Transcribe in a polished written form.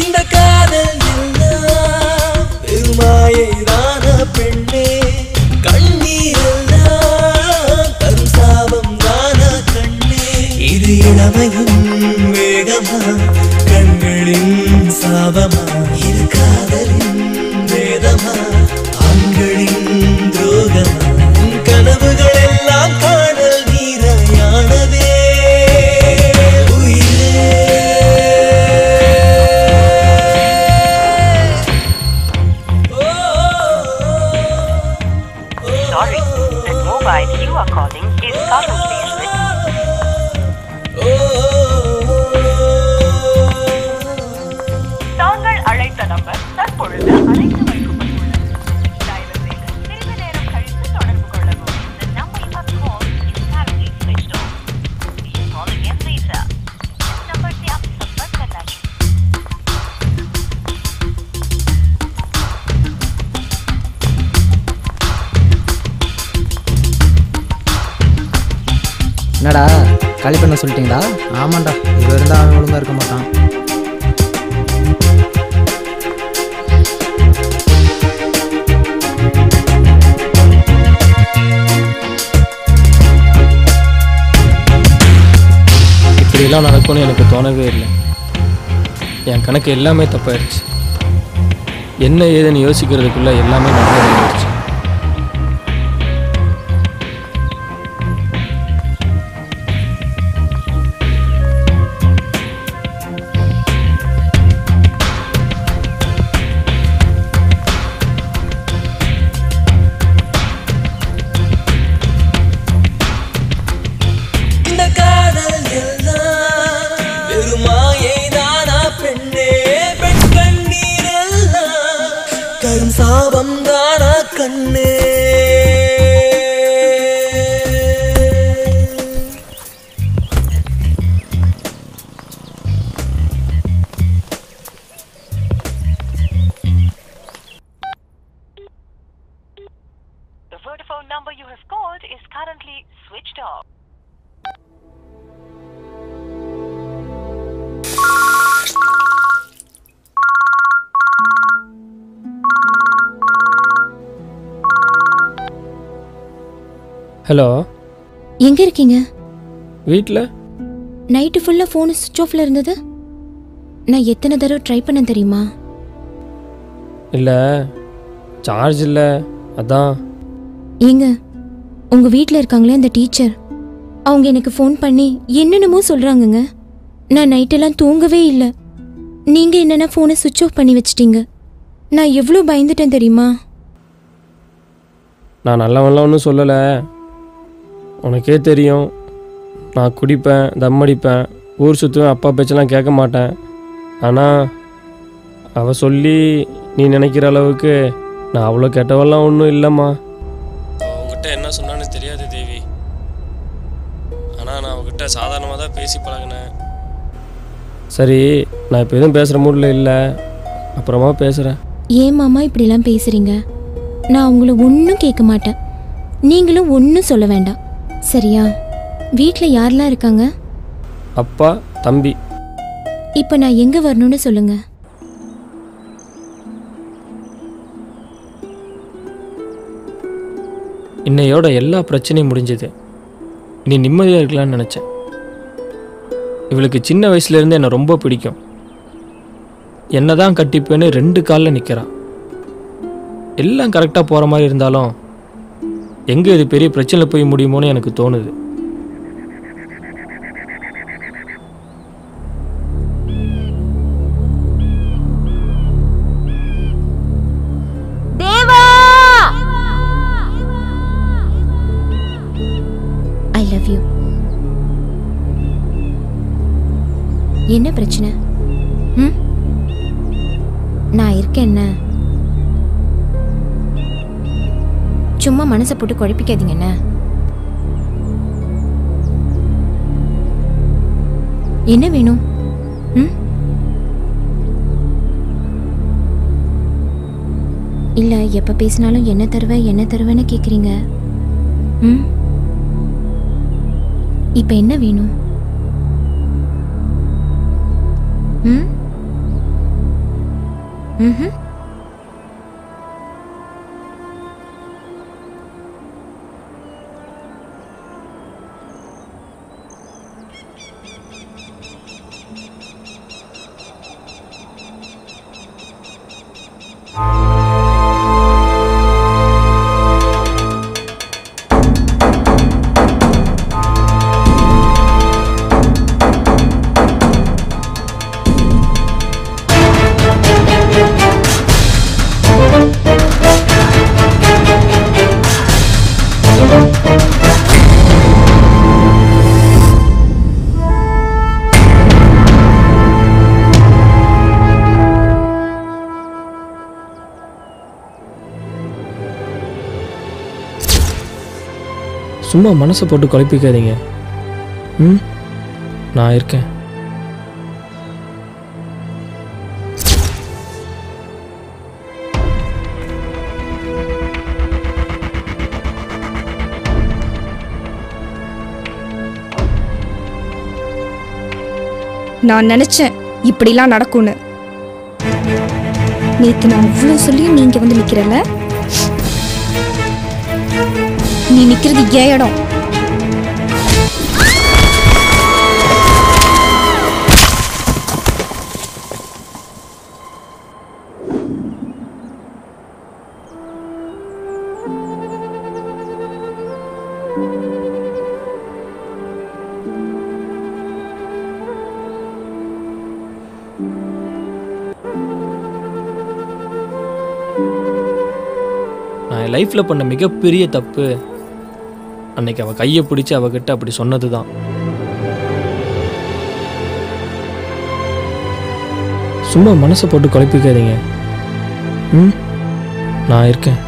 இந்த காதல் எல்லாம் பெருமாயைதான பெண்ணே கண்ணீரெல்லாம் தரும் சாபம் தான கண்ணே இது இளமையும் வேகமா கண்களின் சாபமா இது காதலின் வேதமா ஆண்களின் துரோகமா கனவுகள் எல்லாம் காணல் நீரையானதே Sorry, the mobile you are calling is currently switched. தாங்கள் அழைத்த நம்பர் தற்பொழுது அழைத்து வைக்கப்பட்டுள்ளது. தயவு செய்து சிறிது நேரம் கழித்து தொடர்பு கொள்ளவும். The number you have called is currently switched off. Please call again later. This number से आप संपर्क करना चाहिए. என்னடா காலி பண்ண சொல்லிட்டீங்களா? ஆமாண்டா, இவன் இருந்தால் அவன் ஒழுங்காக இருக்க மாட்டான். இப்படிலாம் நடக்கும்னு எனக்கு தோணவே இல்லை. என் கணக்கு எல்லாமே தப்பாயிடுச்சு. என்ன ஏதுன்னு யோசிக்கிறதுக்குள்ள எல்லாமே நடந்துருச்சு. கரும் சாபம் தானா கண்ணே The Vodafone number you have called is currently switched off. Hello, எங்க இருக்கீங்க? வீட்டில். நைட்டு ஃபுல்லா ஃபோன் சுவிட்ச் ஆஃப்ல இருந்தது. நான் எத்தனை தடவை ட்ரை பண்ண தெரியுமா? இல்லை, சார்ஜ் இல்லை, அதான். ஏங்க, உங்க வீட்டில் இருக்காங்களே அந்த டீச்சர், அவங்க எனக்கு ஃபோன் பண்ணி என்னென்னமோ சொல்றாங்கங்க. நான் நைட்டெல்லாம் தூங்கவே இல்லை. நீங்க என்னென்ன ஃபோனை சுவிட்ச் ஆஃப் பண்ணி வச்சிட்டீங்க. நான் எவ்வளோ பயந்துட்டேன் தெரியுமா? நான் நல்லவன்லாம் ஒன்றும் சொல்லலை. உனக்கே தெரியும், நான் குடிப்பேன், தம் அடிப்பேன், ஊர் சுற்றுவேன், அப்பா பேச்செல்லாம் கேட்க மாட்டேன். ஆனால் அவள் சொல்லி நீ நினைக்கிற அளவுக்கு நான் அவ்வளோ கெட்டவெல்லாம் ஒன்றும் இல்லைம்மா. அவங்ககிட்ட என்ன சொன்னான்னு தெரியாது தேவி. ஆனால் நான் அவங்ககிட்ட சாதாரணமாக தான் பேசி பழகினேன். சரி, நான் இப்போ எதுவும் பேசுகிற மூடில் இல்லை, அப்புறமா பேசுகிறேன். ஏன் மாமா இப்படிலாம் பேசுறீங்க? நான் உங்களை ஒன்றும் கேட்க மாட்டேன். நீங்களும் ஒன்றும் சொல்ல வேண்டாம், சரியா? வீட்டில் யாரெல்லாம் இருக்காங்க? அப்பா, தம்பி. இப்போ நான் எங்கே வரணும்னு சொல்லுங்க. இன்னையோட எல்லா பிரச்சனையும் முடிஞ்சது. நீ நிம்மதியாக இருக்கலான்னு நினச்சேன். இவளுக்கு சின்ன வயசுலேருந்து என்னை ரொம்ப பிடிக்கும். என்ன தான் கட்டிப்பேன்னு 2 காலில் நிற்கிறான். எல்லாம் கரெக்டாக போகிற மாதிரி இருந்தாலும் எங்கே இது பெரிய பிரச்சனை போய் முடியுமோன்னு எனக்கு தோணுது. தேவா, ஐ லவ் யூ. என்ன பிரச்சனை? நான் இருக்கேன். என்ன சும்மா மனசை போட்டு குழப்பிக்காதீங்க. என்ன வேணும்? இல்ல, எப்ப பேசினாலும் என்ன தருவேன்னு கேக்குறீங்க. இப்ப என்ன வேணும்? ம்ஹும். சும்மா மனசை போட்டு குழப்பிக்காதீங்க. ம், நான் இருக்கேன். நான் நினைச்சேன் இப்படிலாம் நடக்கும்னு. நேத்து நான் அவ்வளோ சொல்லியும் நீங்க வந்து நிக்கிறல. நீ நிக்கிறது ஏன் இடம்? நான் என் லைஃப்பில் பண்ண மிகப்பெரிய தப்பு அன்னைக்கு அவள் கையை பிடிச்சி அவகிட்ட அப்படி சொன்னது தான். சும்மா மனசை போட்டு குழப்பிக்காதீங்க. ம், நான் இருக்கேன்.